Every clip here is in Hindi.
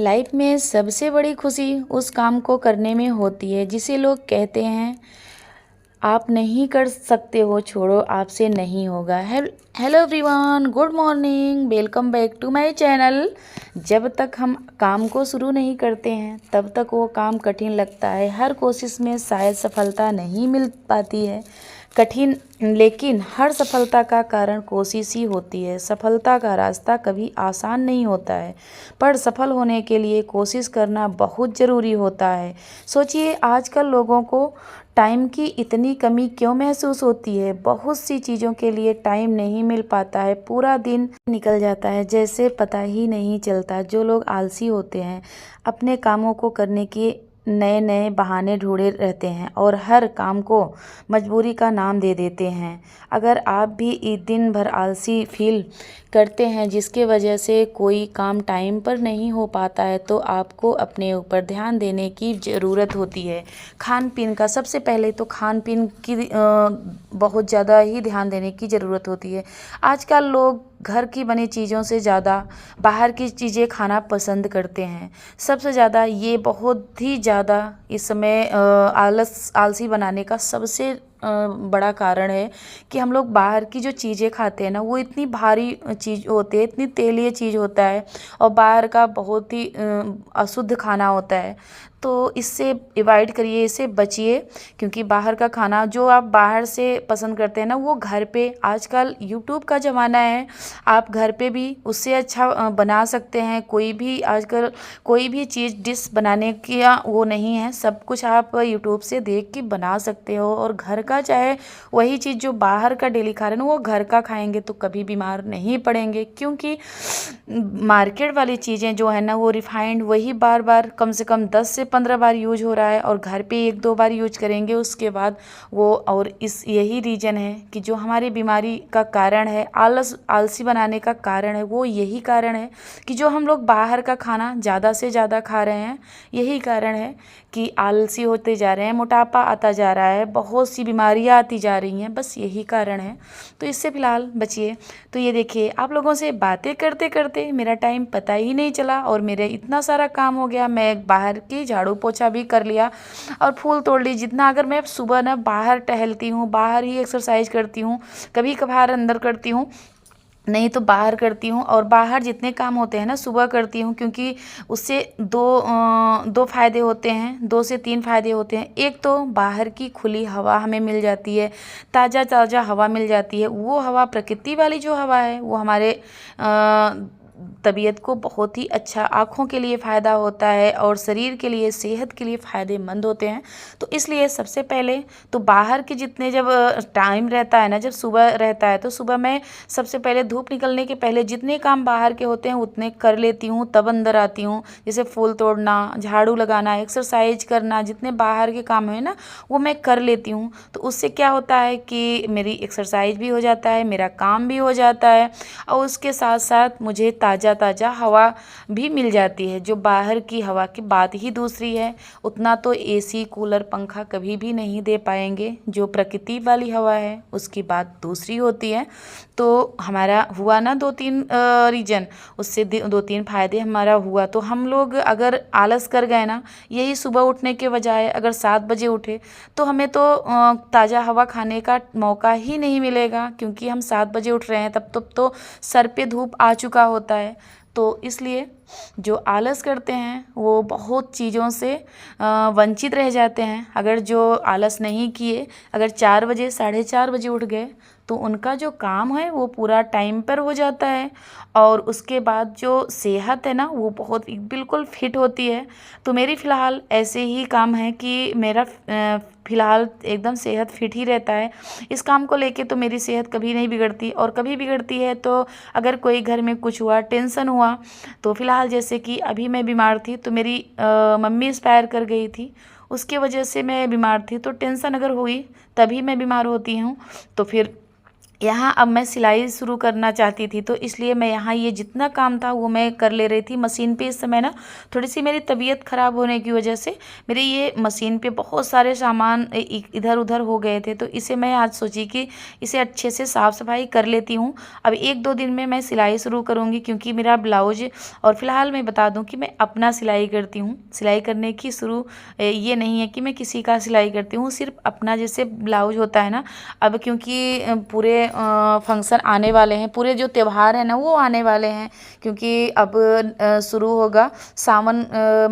लाइफ में सबसे बड़ी खुशी उस काम को करने में होती है जिसे लोग कहते हैं आप नहीं कर सकते हो, छोड़ो आपसे नहीं होगा। Hello everyone, good morning, welcome back to my channel. जब तक हम काम को शुरू नहीं करते हैं तब तक वो काम कठिन लगता है। हर कोशिश में शायद सफलता नहीं मिल पाती है कठिन, लेकिन हर सफलता का कारण कोशिश ही होती है। सफलता का रास्ता कभी आसान नहीं होता है, पर सफल होने के लिए कोशिश करना बहुत ज़रूरी होता है। सोचिए, आजकल लोगों को टाइम की इतनी कमी क्यों महसूस होती है। बहुत सी चीज़ों के लिए टाइम नहीं मिल पाता है, पूरा दिन निकल जाता है जैसे पता ही नहीं चलता। जो लोग आलसी होते हैं अपने कामों को करने की नए नए बहाने ढूंढे रहते हैं और हर काम को मजबूरी का नाम दे देते हैं। अगर आप भी दिन भर आलसी फील करते हैं जिसके वजह से कोई काम टाइम पर नहीं हो पाता है, तो आपको अपने ऊपर ध्यान देने की ज़रूरत होती है। खान पीन का सबसे पहले तो खान पीन की बहुत ज़्यादा ही ध्यान देने की ज़रूरत होती है। आजकल लोग घर की बनी चीज़ों से ज़्यादा बाहर की चीज़ें खाना पसंद करते हैं। सबसे ज़्यादा ये बहुत ही ज़्यादा इस समय आलसी बनाने का सबसे बड़ा कारण है कि हम लोग बाहर की जो चीज़ें खाते हैं ना, वो इतनी भारी चीज़ होती है, इतनी तेलीय चीज़ होता है और बाहर का बहुत ही अशुद्ध खाना होता है। तो इससे अवॉइड करिए, इससे बचिए, क्योंकि बाहर का खाना जो आप बाहर से पसंद करते हैं ना, वो घर पे आजकल यूट्यूब का ज़माना है, आप घर पे भी उससे अच्छा बना सकते हैं। कोई भी आजकल कोई भी चीज़ डिश बनाने की वो नहीं है, सब कुछ आप यूट्यूब से देख के बना सकते हो। और घर का चाहे वही चीज़ जो बाहर का डेली खा रहे हैं वो घर का खाएंगे तो कभी बीमार नहीं पड़ेंगे, क्योंकि मार्केट वाली चीज़ें जो है ना, वो रिफाइंड वही बार बार कम से कम 10 से 15 बार यूज हो रहा है और घर पे 1-2 बार यूज करेंगे उसके बाद वो। और इस यही रीज़न है कि जो हमारी बीमारी का कारण है, आलसी बनाने का कारण है, वो यही कारण है कि जो हम लोग बाहर का खाना ज़्यादा से ज़्यादा खा रहे हैं। यही कारण है कि आलसी होते जा रहे हैं, मोटापा आता जा रहा है, बहुत सी बीमारियां आती जा रही हैं, बस यही कारण है। तो इससे फ़िलहाल बचिए। तो ये देखिए, आप लोगों से बातें करते करते मेरा टाइम पता ही नहीं चला और मेरे इतना सारा काम हो गया। मैं बाहर की झाड़ू पोछा भी कर लिया और फूल तोड़ ली जितना। अगर मैं सुबह ना बाहर टहलती हूँ, बाहर ही एक्सरसाइज करती हूँ, कभी कभार अंदर करती हूँ, नहीं तो बाहर करती हूँ। और बाहर जितने काम होते हैं ना सुबह करती हूँ, क्योंकि उससे दो फ़ायदे होते हैं, 2 से 3 फ़ायदे होते हैं। एक तो बाहर की खुली हवा हमें मिल जाती है, ताज़ा ताज़ा हवा मिल जाती है। वो हवा प्रकृति वाली जो हवा है वो हमारे तबीयत को बहुत ही अच्छा, आँखों के लिए फ़ायदा होता है और शरीर के लिए, सेहत के लिए फ़ायदेमंद होते हैं। तो इसलिए सबसे पहले तो बाहर के जितने जब टाइम रहता है ना, जब सुबह रहता है तो सुबह मैं सबसे पहले धूप निकलने के पहले जितने काम बाहर के होते हैं उतने कर लेती हूँ, तब अंदर आती हूँ। जैसे फूल तोड़ना, झाड़ू लगाना, एक्सरसाइज करना, जितने बाहर के काम है ना वो मैं कर लेती हूँ। तो उससे क्या होता है कि मेरी एक्सरसाइज भी हो जाता है, मेरा काम भी हो जाता है और उसके साथ साथ मुझे ताज़ा ताज़ा हवा भी मिल जाती है। जो बाहर की हवा की बात ही दूसरी है, उतना तो एसी, कूलर, पंखा कभी भी नहीं दे पाएंगे। जो प्रकृति वाली हवा है उसकी बात दूसरी होती है। तो हमारा हुआ ना 2-3 रीजन, उससे 2-3 फायदे हमारा हुआ। तो हम लोग अगर आलस कर गए ना, यही सुबह उठने के बजाय अगर 7 बजे उठे तो हमें तो ताज़ा हवा खाने का मौका ही नहीं मिलेगा, क्योंकि हम 7 बजे उठ रहे हैं तब तो सर पे धूप आ चुका होता है। तो इसलिए जो आलस करते हैं वो बहुत चीज़ों से वंचित रह जाते हैं। अगर जो आलस नहीं किए, अगर 4 बजे, 4:30 बजे उठ गए तो उनका जो काम है वो पूरा टाइम पर हो जाता है और उसके बाद जो सेहत है ना वो बहुत बिल्कुल फिट होती है। तो मेरी फ़िलहाल ऐसे ही काम है कि मेरा फ़िलहाल एकदम सेहत फिट ही रहता है। इस काम को लेके तो मेरी सेहत कभी नहीं बिगड़ती, और कभी बिगड़ती है तो अगर कोई घर में कुछ हुआ, टेंशन हुआ, तो फ़िलहाल जैसे कि अभी मैं बीमार थी तो मेरी मम्मी एक्सपायर कर गई थी, उसके वजह से मैं बीमार थी। तो टेंशन अगर हुई तभी मैं बीमार होती हूँ। तो फिर यहाँ अब मैं सिलाई शुरू करना चाहती थी, तो इसलिए मैं यहाँ ये जितना काम था वो मैं कर ले रही थी मशीन पे। इस समय ना थोड़ी सी मेरी तबीयत ख़राब होने की वजह से मेरे ये मशीन पे बहुत सारे सामान इधर उधर हो गए थे, तो इसे मैं आज सोची कि इसे अच्छे से साफ़ सफाई कर लेती हूँ। अब 1-2 दिन में मैं सिलाई शुरू करूँगी, क्योंकि मेरा ब्लाउज, और फिलहाल मैं बता दूँ कि मैं अपना सिलाई करती हूँ। सिलाई करने की शुरू ये नहीं है कि मैं किसी का सिलाई करती हूँ, सिर्फ अपना जैसे ब्लाउज होता है ना। अब क्योंकि पूरे फंक्शन आने वाले हैं, पूरे जो त्यौहार हैं ना वो आने वाले हैं, क्योंकि अब शुरू होगा सावन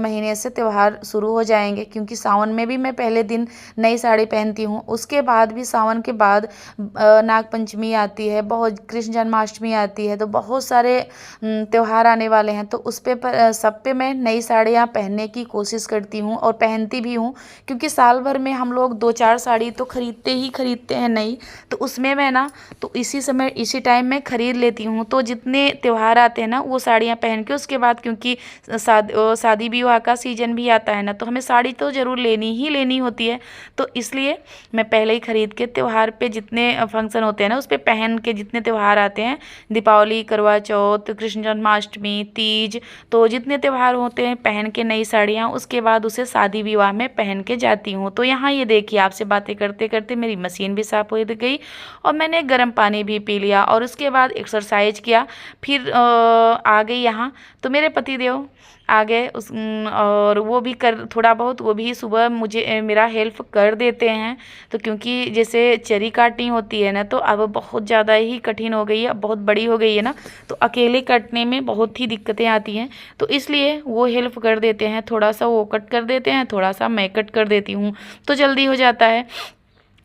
महीने से त्यौहार शुरू हो जाएंगे। क्योंकि सावन में भी मैं पहले दिन नई साड़ी पहनती हूँ, उसके बाद भी सावन के बाद नाग पंचमी आती है, बहुत कृष्ण जन्माष्टमी आती है, तो बहुत सारे त्यौहार आने वाले हैं। तो उस पे सब पे मैं नई साड़ियाँ पहनने की कोशिश करती हूँ और पहनती भी हूँ, क्योंकि साल भर में हम लोग 2-4 साड़ी तो खरीदते हैं नई। तो उसमें मैं ना, तो इसी समय इसी टाइम में ख़रीद लेती हूँ। तो जितने त्यौहार आते हैं ना वो साड़ियाँ पहन के, उसके बाद क्योंकि शादी विवाह का सीज़न भी आता है ना, तो हमें साड़ी तो ज़रूर लेनी ही लेनी होती है। तो इसलिए मैं पहले ही ख़रीद के त्यौहार पे जितने फंक्शन होते हैं ना उस पर पहन के, जितने त्यौहार आते हैं, दीपावली, करवा चौथ, कृष्ण जन्माष्टमी, तीज, तो जितने त्यौहार होते हैं पहन के नई साड़ियाँ, उसके बाद उसे शादी विवाह में पहन के जाती हूँ। तो यहाँ ये देखिए, आपसे बातें करते करते मेरी मशीन भी साफ़ हो गई और मैंने गर्म पानी भी पी लिया और उसके बाद एक्सरसाइज किया। फिर आ गई यहाँ, तो मेरे पतिदेव आ गए और वो भी कर थोड़ा बहुत वो भी सुबह मुझे मेरा हेल्प कर देते हैं। तो क्योंकि जैसे चरी काटनी होती है ना, तो अब बहुत ज़्यादा ही कठिन हो गई है, अब बहुत बड़ी हो गई है ना, तो अकेले कटने में बहुत ही दिक्कतें आती हैं। तो इसलिए वो हेल्प कर देते हैं, थोड़ा सा वो कट कर देते हैं, थोड़ा सा मैं कट कर देती हूँ, तो जल्दी हो जाता है।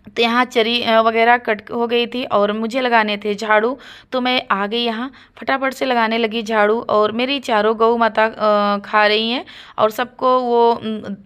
तो यहाँ चरी वगैरह कट हो गई थी और मुझे लगाने थे झाड़ू, तो मैं आ गई यहाँ, फटाफट से लगाने लगी झाड़ू। और मेरी चारों गऊ माता खा रही हैं और सबको वो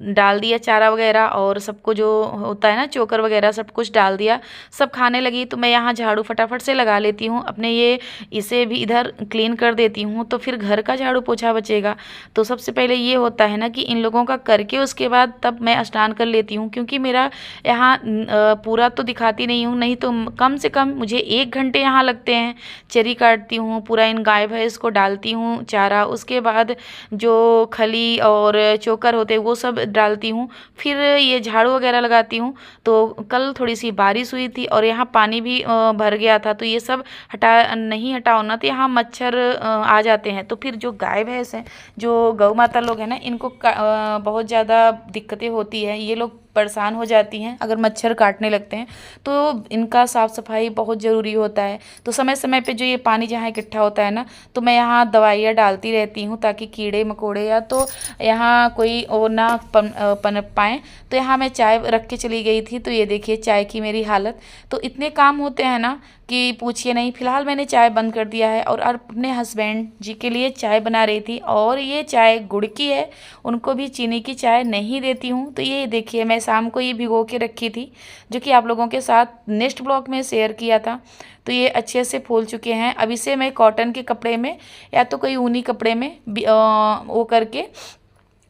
डाल दिया चारा वगैरह, और सबको जो होता है ना चोकर वगैरह सब कुछ डाल दिया, सब खाने लगी। तो मैं यहाँ झाड़ू फटाफट से लगा लेती हूँ अपने, ये इसे भी इधर क्लीन कर देती हूँ, तो फिर घर का झाड़ू पोछा बचेगा। तो सबसे पहले ये होता है ना कि इन लोगों का करके उसके बाद तब मैं स्नान कर लेती हूँ, क्योंकि मेरा यहाँ पूरा तो दिखाती नहीं हूँ, नहीं तो कम से कम मुझे 1 घंटे यहाँ लगते हैं। चरी काटती हूँ, पूरा इन गाय भैंस को डालती हूँ चारा, उसके बाद जो खली और चोकर होते हैं वो सब डालती हूँ, फिर ये झाड़ू वगैरह लगाती हूँ। तो कल थोड़ी सी बारिश हुई थी और यहाँ पानी भी भर गया था, तो ये सब नहीं हटाओ ना, तो यहाँ मच्छर आ जाते हैं। तो फिर जो गाय भैंस हैं, जो गौ माता लोग हैं ना, इनको बहुत ज़्यादा दिक्कतें होती है, ये लोग परेशान हो जाती हैं अगर मच्छर काटने लगते हैं। तो इनका साफ़ सफाई बहुत ज़रूरी होता है। तो समय समय पे जो ये पानी जहाँ इकट्ठा होता है ना, तो मैं यहाँ दवाइयाँ डालती रहती हूँ, ताकि कीड़े मकोड़े या तो यहाँ कोई और ना पनप पाएँ। तो यहाँ मैं चाय रख के चली गई थी, तो ये देखिए चाय की मेरी हालत। तो इतने काम होते हैं ना कि पूछिए नहीं। फ़िलहाल मैंने चाय बंद कर दिया है और अपने हस्बैंड जी के लिए चाय बना रही थी, और ये चाय गुड़ की है, उनको भी चीनी की चाय नहीं देती हूँ। तो ये देखिए, मैं शाम को ये भिगो के रखी थी, जो कि आप लोगों के साथ नेक्स्ट ब्लॉग में शेयर किया था। तो ये अच्छे से फूल चुके हैं। अब इसे मैं कॉटन के कपड़े में या तो कोई ऊनी कपड़े में वो करके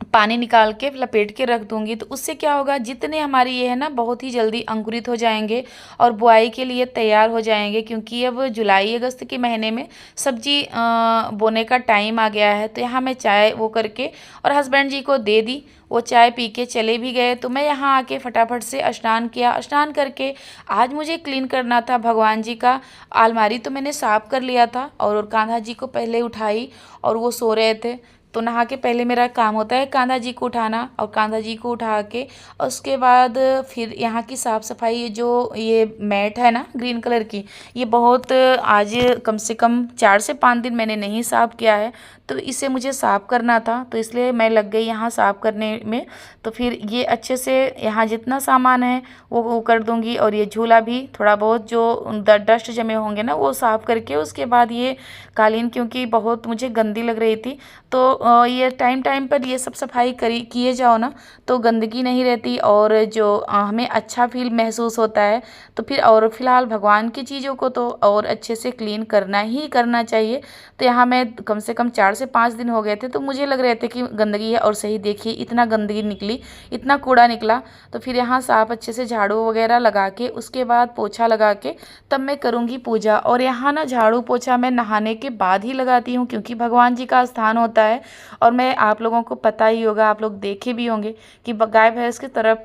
पानी निकाल के लपेट के रख दूंगी। तो उससे क्या होगा, जितने हमारी ये है ना बहुत ही जल्दी अंकुरित हो जाएंगे और बुआई के लिए तैयार हो जाएंगे। क्योंकि अब जुलाई अगस्त के महीने में सब्जी बोने का टाइम आ गया है। तो यहाँ मैं चाय वो करके और हस्बैंड जी को दे दी, वो चाय पी के चले भी गए। तो मैं यहाँ आके फटाफट से स्नान किया। स्नान करके आज मुझे क्लीन करना था भगवान जी का अलमारी, तो मैंने साफ़ कर लिया था। और कान्हा जी को पहले उठाई और वो सो रहे थे, तो नहा के पहले मेरा काम होता है कान्हा जी को उठाना, और कान्हा जी को उठा के उसके बाद फिर यहाँ की साफ़ सफाई। जो ये मैट है ना ग्रीन कलर की, ये बहुत आज कम से कम 4 से 5 दिन मैंने नहीं साफ़ किया है, तो इसे मुझे साफ़ करना था, तो इसलिए मैं लग गई यहाँ साफ़ करने में। तो फिर ये अच्छे से यहाँ जितना सामान है वो कर दूँगी, और ये झूला भी थोड़ा बहुत जो डस्ट जमे होंगे ना वो साफ़ करके, उसके बाद ये कालीन क्योंकि बहुत मुझे गंदी लग रही थी, तो ये टाइम टाइम पर ये सब सफाई किए जाओ ना, तो गंदगी नहीं रहती और जो हमें अच्छा फील महसूस होता है। तो फिर और फिलहाल भगवान की चीज़ों को तो और अच्छे से क्लीन करना ही करना चाहिए। तो यहाँ मैं कम से कम 4 से 5 दिन हो गए थे, तो मुझे लग रहे थे कि गंदगी है, और सही देखिए इतना गंदगी निकली, इतना कूड़ा निकला। तो फिर यहाँ साफ अच्छे से झाड़ू वगैरह लगा के उसके बाद पोछा लगा के तब मैं करूँगी पूजा। और यहाँ ना झाड़ू पोछा मैं नहाने के बाद ही लगाती हूँ, क्योंकि भगवान जी का स्थान होता है। और मैं आप लोगों को पता ही होगा, आप लोग देखे भी होंगे कि गाय भैंस की तरफ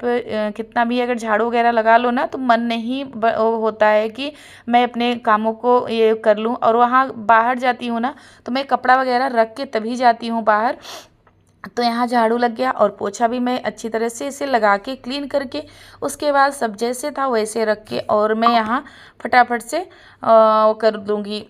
कितना भी अगर झाड़ू वगैरह लगा लो ना, तो मन नहीं होता है कि मैं अपने कामों को ये कर लूँ। और वहाँ बाहर जाती हूँ ना, तो मैं कपड़ा वगैरह रख के तभी जाती हूँ बाहर। तो यहाँ झाड़ू लग गया और पोछा भी मैं अच्छी तरह से इसे लगा के क्लीन करके उसके बाद सब जैसे था वैसे रख के और मैं यहाँ फटाफट से वो कर दूँगी,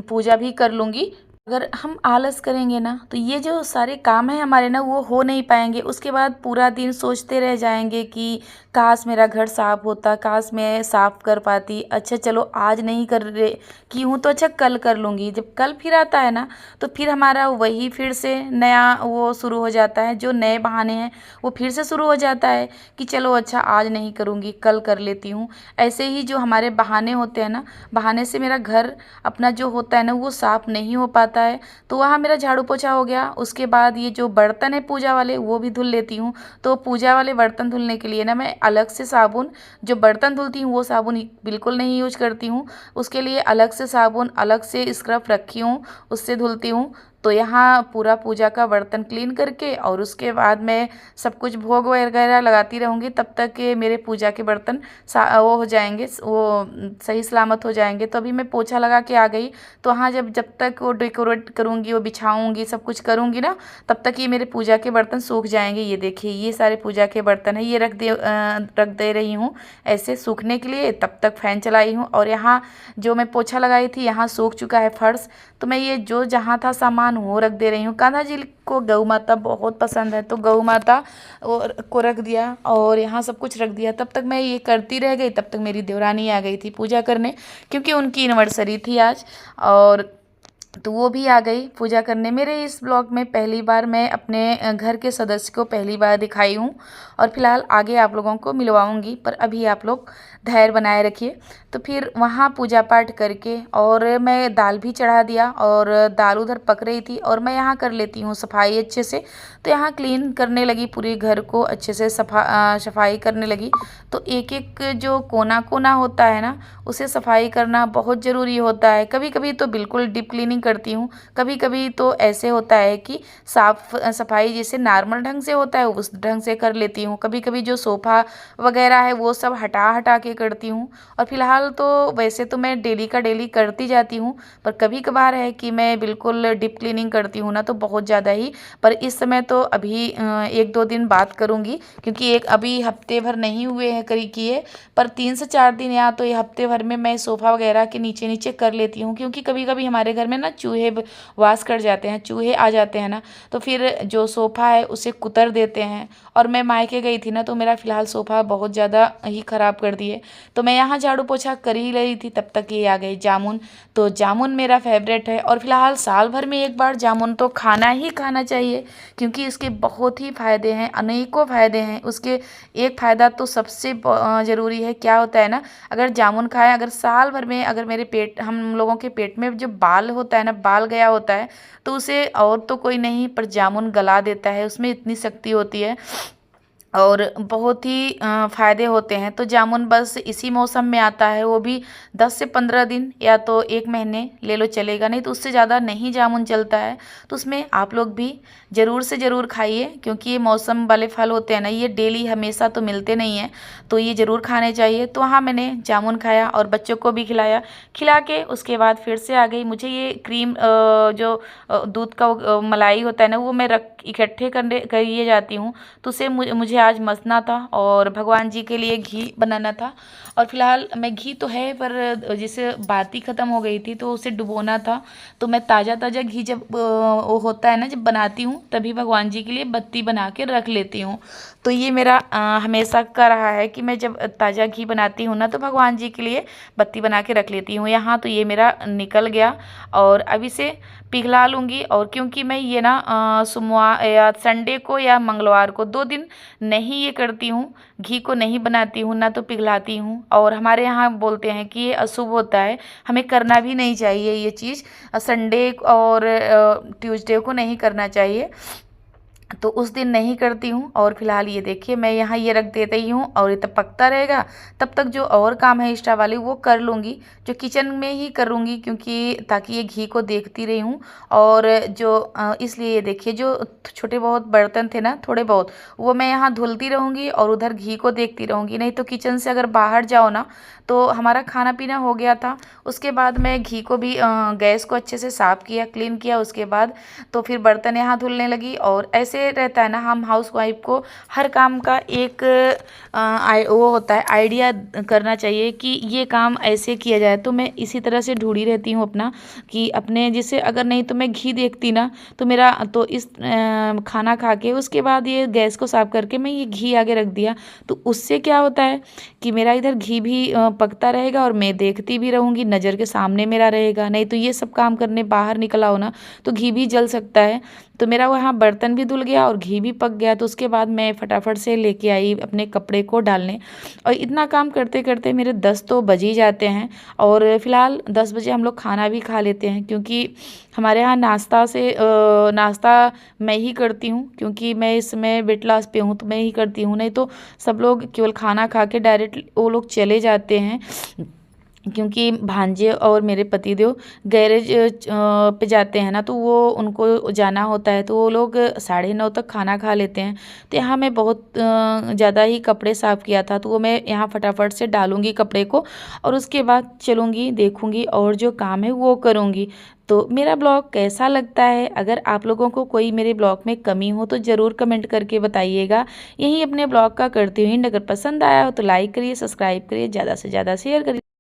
पूजा भी कर लूँगी। अगर हम आलस करेंगे ना, तो ये जो सारे काम हैं हमारे ना, वो हो नहीं पाएंगे। उसके बाद पूरा दिन सोचते रह जाएंगे कि काश मेरा घर साफ होता, काश मैं साफ कर पाती। अच्छा चलो आज नहीं कर रहे की हूँ तो अच्छा कल कर लूँगी। जब कल फिर आता है ना, तो फिर हमारा वही फिर से नया वो शुरू हो जाता है, जो नए बहाने हैं वो फिर से शुरू हो जाता है कि चलो अच्छा आज नहीं करूँगी कल कर लेती हूँ। ऐसे ही जो हमारे बहाने होते हैं ना, बहाने से मेरा घर अपना जो होता है ना, वो साफ नहीं हो पाता है। तो वहाँ मेरा झाड़ू पोछा हो गया। उसके बाद ये जो बर्तन है पूजा वाले, वो भी धुल लेती हूँ। तो पूजा वाले बर्तन धुलने के लिए ना मैं अलग से साबुन, जो बर्तन धुलती हूँ वो साबुन बिल्कुल नहीं यूज करती हूँ। उसके लिए अलग से साबुन, अलग से स्क्रब रखी हूँ, उससे धुलती हूँ। तो यहाँ पूरा पूजा का बर्तन क्लीन करके और उसके बाद मैं सब कुछ भोग वगैरह लगाती रहूँगी, तब तक के मेरे पूजा के बर्तन वो हो जाएंगे, वो सही सलामत हो जाएंगे। तो अभी मैं पोछा लगा के आ गई। तो हाँ, जब तक वो डेकोरेट करूँगी, वो बिछाऊँगी, सब कुछ करूँगी ना, तब तक ये मेरे पूजा के बर्तन सूख जाएंगे। ये देखिए ये सारे पूजा के बर्तन है, ये रख दे रही हूँ ऐसे सूखने के लिए। तब तक फ़ैन चलाई हूँ और यहाँ जो मैं पोछा लगाई थी, यहाँ सूख चुका है फर्श। तो मैं ये जो जहाँ था सामान वो रख दे रही हूँ। कान्हा जी को गौ माता बहुत पसंद है, तो गौ माता को रख दिया और यहाँ सब कुछ रख दिया। तब तक मैं ये करती रह गई, तब तक मेरी देवरानी आ गई थी पूजा करने, क्योंकि उनकी एनिवर्सरी थी आज। और तो वो भी आ गई पूजा करने। मेरे इस ब्लॉग में पहली बार मैं अपने घर के सदस्य को पहली बार दिखाई हूँ और फिलहाल आगे आप लोगों को मिलवाऊंगी, पर अभी आप लोग धैर्य बनाए रखिए। तो फिर वहाँ पूजा पाठ करके और मैं दाल भी चढ़ा दिया और दाल उधर पक रही थी और मैं यहाँ कर लेती हूँ सफाई अच्छे से। तो यहाँ क्लीन करने लगी, पूरे घर को अच्छे से सफाई करने लगी। तो एक एक जो कोना कोना होता है ना, उसे सफाई करना बहुत ज़रूरी होता है। कभी कभी तो बिल्कुल डीप क्लीनिंग करती हूँ, कभी कभी तो ऐसे होता है कि साफ सफाई जैसे नॉर्मल ढंग से होता है उस ढंग से कर लेती हूँ। कभी कभी जो सोफ़ा वगैरह है वो सब हटा हटा के करती हूँ। और फिलहाल तो वैसे तो मैं डेली का डेली करती जाती हूँ, पर कभी कभार है कि मैं बिल्कुल डीप क्लीनिंग करती हूँ ना, तो बहुत ज़्यादा ही। पर इस समय तो अभी 1-2 दिन बात करूँगी, क्योंकि एक अभी हफ्ते भर नहीं हुए हैं करी किए, पर 3 से 4 दिन या तो ये हफ्ते भर में मैं सोफ़ा वगैरह के नीचे नीचे कर लेती हूँ। क्योंकि कभी कभी हमारे घर में ना चूहे वास कर जाते हैं, चूहे आ जाते हैं ना, तो फिर जो सोफ़ा है उसे कुतर देते हैं। और मैं मायके गई थी ना, तो मेरा फ़िलहाल सोफ़ा बहुत ज़्यादा ही ख़राब कर दिए। तो मैं यहाँ झाड़ू पोछा कर ही रही थी, तब तक ये आ गई जामुन। तो जामुन मेरा फेवरेट है और फिलहाल साल भर में एक बार जामुन तो खाना ही खाना चाहिए, क्योंकि इसके बहुत ही फ़ायदे हैं, अनेकों फ़ायदे हैं। उसके एक फ़ायदा तो सबसे ज़रूरी है, क्या होता है ना, अगर जामुन खाएं, अगर साल भर में अगर मेरे पेट, हम लोगों के पेट में जो बाल होता है ना, बाल गया होता है, तो उसे और तो कोई नहीं पर जामुन गला देता है। उसमें इतनी शक्ति होती है और बहुत ही फ़ायदे होते हैं। तो जामुन बस इसी मौसम में आता है, वो भी 10 से 15 दिन या तो 1 महीने ले लो चलेगा, नहीं तो उससे ज़्यादा नहीं जामुन चलता है। तो उसमें आप लोग भी ज़रूर से ज़रूर खाइए, क्योंकि ये मौसम वाले फल होते हैं ना, ये डेली हमेशा तो मिलते नहीं हैं, तो ये ज़रूर खाने चाहिए। तो हाँ, मैंने जामुन खाया और बच्चों को भी खिलाया। खिला के उसके बाद फिर से आ गई। मुझे ये क्रीम जो दूध का मलाई होता है ना, वो मैं इकट्ठे करने करिए जाती हूँ, तो उसे मुझे आज मसना था और भगवान जी के लिए घी बनाना था। और फिलहाल मैं घी तो है पर जैसे बाती ख़त्म हो गई थी तो उसे डुबोना था। तो मैं ताज़ा ताज़ा घी जब वो होता है ना, जब बनाती हूँ तभी भगवान जी के लिए बत्ती बना के रख लेती हूँ। तो ये मेरा हमेशा का रहा है कि मैं जब ताज़ा घी बनाती हूँ ना तो भगवान जी के लिए बत्ती बना के रख लेती हूँ। यहाँ तो ये मेरा निकल गया और अब इसे पिघला लूँगी। और क्योंकि मैं ये ना सोमवार या संडे को या मंगलवार को 2 दिन नहीं ये करती हूँ, घी को नहीं बनाती हूँ ना तो पिघलाती हूँ। और हमारे यहाँ बोलते हैं कि ये अशुभ होता है, हमें करना भी नहीं चाहिए ये चीज़। संडे और ट्यूसडे को नहीं करना चाहिए, तो उस दिन नहीं करती हूँ। और फिलहाल ये देखिए मैं यहाँ ये रख देती हूँ और ये तब पकता रहेगा। तब तक जो और काम है एक्स्ट्रा वाले वो कर लूँगी, जो किचन में ही करूँगी, क्योंकि ताकि ये घी को देखती रही हूँ। और जो इसलिए ये देखिए जो छोटे बहुत बर्तन थे ना, थोड़े बहुत, वो मैं यहाँ धुलती रहूँगी और उधर घी को देखती रहूँगी। नहीं तो किचन से अगर बाहर जाओ ना तो हमारा खाना पीना हो गया था, उसके बाद मैं घी को भी गैस को अच्छे से साफ़ किया, क्लीन किया, उसके बाद तो फिर बर्तन यहाँ धुलने लगी। और ऐसे रहता है ना, हम हाउस वाइफ को हर काम का एक वो होता है, आइडिया करना चाहिए कि ये काम ऐसे किया जाए। तो मैं इसी तरह से ढूंढी रहती हूँ अपना कि अपने जैसे अगर नहीं तो मैं घी देखती ना तो मेरा तो इस खाना खा के उसके बाद ये गैस को साफ़ करके मैं ये घी आगे रख दिया, तो उससे क्या होता है कि मेरा इधर घी भी पकता रहेगा और मैं देखती भी रहूँगी, नज़र के सामने मेरा रहेगा। नहीं तो ये सब काम करने बाहर निकला हो ना तो घी भी जल सकता है। तो मेरा वहाँ बर्तन भी धुल गया और घी भी पक गया। तो उसके बाद मैं फटाफट से लेके आई अपने कपड़े को डालने, और इतना काम करते करते मेरे 10 तो बज ही जाते हैं। और फिलहाल 10 बजे हम लोग खाना भी खा लेते हैं, क्योंकि हमारे यहाँ नाश्ता मैं ही करती हूँ, क्योंकि मैं इस समय वेट लॉस पे हूँ तो मैं ही करती हूँ। नहीं तो सब लोग केवल खाना खा के डायरेक्ट वो लोग चले जाते हैं, क्योंकि भांजे और मेरे पतिदेव गैरेज पे जाते हैं ना, तो वो उनको जाना होता है, तो वो लोग 9:30 तक खाना खा लेते हैं। तो यहाँ मैं बहुत ज़्यादा ही कपड़े साफ़ किया था, तो वो मैं यहाँ फटाफट से डालूँगी कपड़े को और उसके बाद चलूँगी, देखूँगी और जो काम है वो करूँगी। तो मेरा ब्लॉग कैसा लगता है, अगर आप लोगों को कोई मेरे ब्लॉग में कमी हो तो ज़रूर कमेंट करके बताइएगा। यही अपने ब्लॉग का करती हुई, अगर पसंद आया हो तो लाइक करिए, सब्सक्राइब करिए, ज़्यादा से ज़्यादा शेयर करिए।